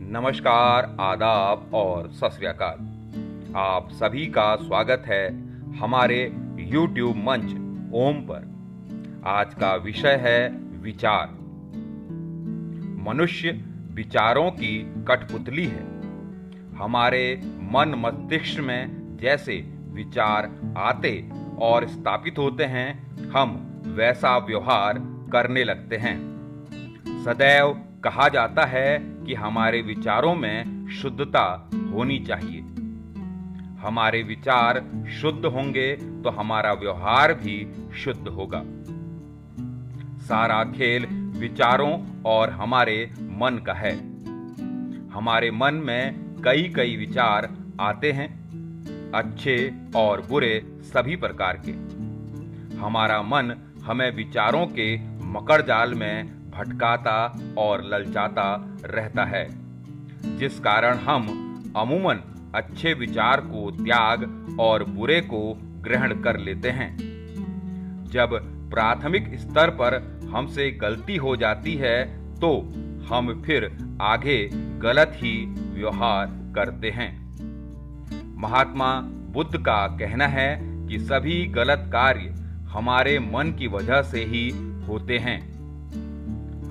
नमस्कार, आदाब और सत श्री अकाल। आप सभी का स्वागत है हमारे YouTube मंच ओम पर। आज का विषय है विचार। मनुष्य विचारों की कठपुतली है। हमारे मन मस्तिष्क में जैसे विचार आते और स्थापित होते हैं, हम वैसा व्यवहार करने लगते हैं। सदैव कहा जाता है कि हमारे विचारों में शुद्धता होनी चाहिए। हमारे विचार शुद्ध होंगे तो हमारा व्यवहार भी शुद्ध होगा। सारा खेल विचारों और हमारे मन का है। हमारे मन में कई कई विचार आते हैं, अच्छे और बुरे सभी प्रकार के। हमारा मन हमें विचारों के मकड़ जाल में भटकाता और ललचाता रहता है, जिस कारण हम अमूमन अच्छे विचार को त्याग और बुरे को ग्रहण कर लेते हैं। जब प्राथमिक स्तर पर हमसे गलती हो जाती है तो हम फिर आगे गलत ही व्यवहार करते हैं। महात्मा बुद्ध का कहना है कि सभी गलत कार्य हमारे मन की वजह से ही होते हैं।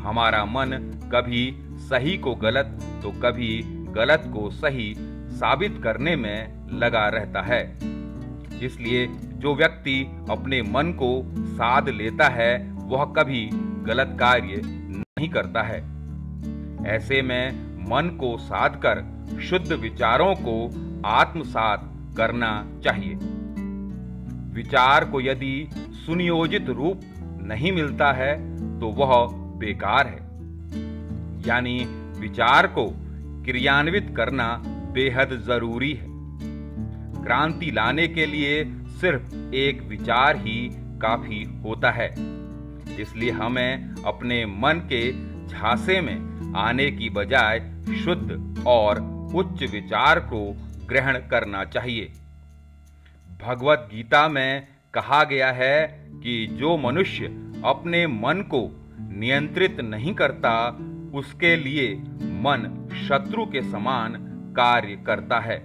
हमारा मन कभी सही को गलत तो कभी गलत को सही साबित करने में लगा रहता है। इसलिए जो व्यक्ति अपने मन को साध लेता है वह कभी गलत कार्य नहीं करता है। ऐसे में मन को साध कर शुद्ध विचारों को आत्मसात करना चाहिए। विचार को यदि सुनियोजित रूप नहीं मिलता है तो वह बेकार है। यानी विचार को क्रियान्वित करना बेहद जरूरी है। क्रांति लाने के लिए सिर्फ एक विचार ही काफी होता है। इसलिए हमें अपने मन के झांसे में आने की बजाय शुद्ध और उच्च विचार को ग्रहण करना चाहिए। भगवत गीता में कहा गया है कि जो मनुष्य अपने मन को नियंत्रित नहीं करता उसके लिए मन शत्रु के समान कार्य करता है।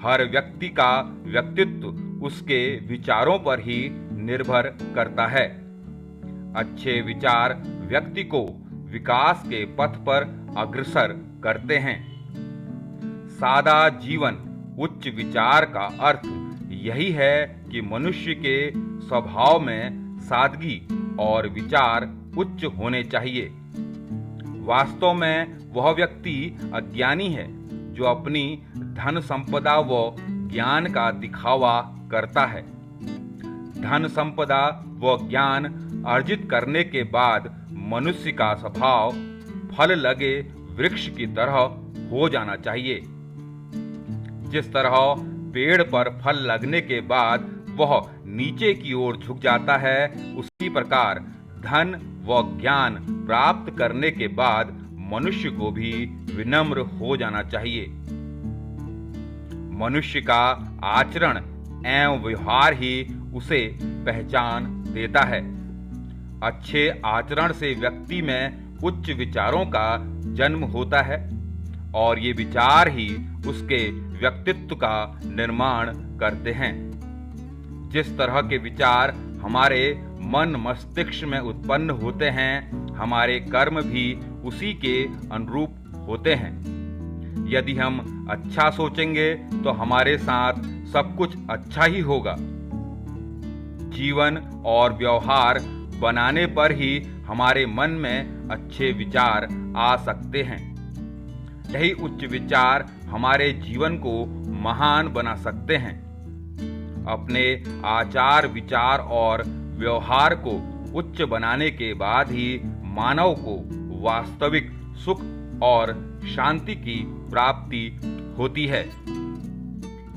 हर व्यक्ति का व्यक्तित्व उसके विचारों पर ही निर्भर करता है। अच्छे विचार व्यक्ति को विकास के पथ पर अग्रसर करते हैं। सादा जीवन उच्च विचार का अर्थ यही है कि मनुष्य के स्वभाव में सादगी और विचार उच्च होने चाहिए। वास्तव में वह व्यक्ति अज्ञानी है जो अपनी धन संपदा व ज्ञान का दिखावा करता है। धन संपदा व ज्ञान अर्जित करने के बाद मनुष्य का स्वभाव फल लगे वृक्ष की तरह हो जाना चाहिए। जिस तरह पेड़ पर फल लगने के बाद वह नीचे की ओर झुक जाता है, उसी प्रकार धन व ज्ञान प्राप्त करने के बाद मनुष्य को भी विनम्र हो जाना चाहिए। मनुष्य का आचरण एवं व्यवहार ही उसे पहचान देता है। अच्छे आचरण से व्यक्ति में उच्च विचारों का जन्म होता है और ये विचार ही उसके व्यक्तित्व का निर्माण करते हैं। जिस तरह के विचार हमारे मन मस्तिष्क में उत्पन्न होते हैं, हमारे कर्म भी उसी के अनुरूप होते हैं। यदि हम अच्छा सोचेंगे तो हमारे साथ सब कुछ अच्छा ही होगा। जीवन और व्यवहार बनाने पर ही हमारे मन में अच्छे विचार आ सकते हैं। यही उच्च विचार हमारे जीवन को महान बना सकते हैं। अपने आचार विचार और व्यवहार को उच्च बनाने के बाद ही मानव को वास्तविक सुख और शांति की प्राप्ति होती है।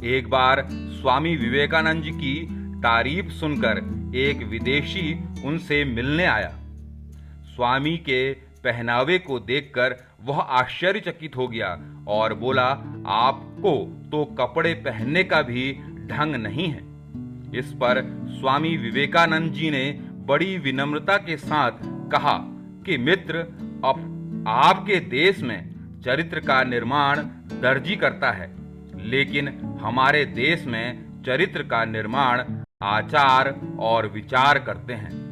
एक बार स्वामी विवेकानंद जी की तारीफ सुनकर एक विदेशी उनसे मिलने आया। स्वामी के पहनावे को देखकर वह आश्चर्यचकित हो गया और बोला, आपको तो कपड़े पहनने का भी ढंग नहीं है। इस पर स्वामी विवेकानंद जी ने बड़ी विनम्रता के साथ कहा कि मित्र, अब आपके देश में चरित्र का निर्माण दर्जी करता है, लेकिन हमारे देश में चरित्र का निर्माण आचार और विचार करते हैं।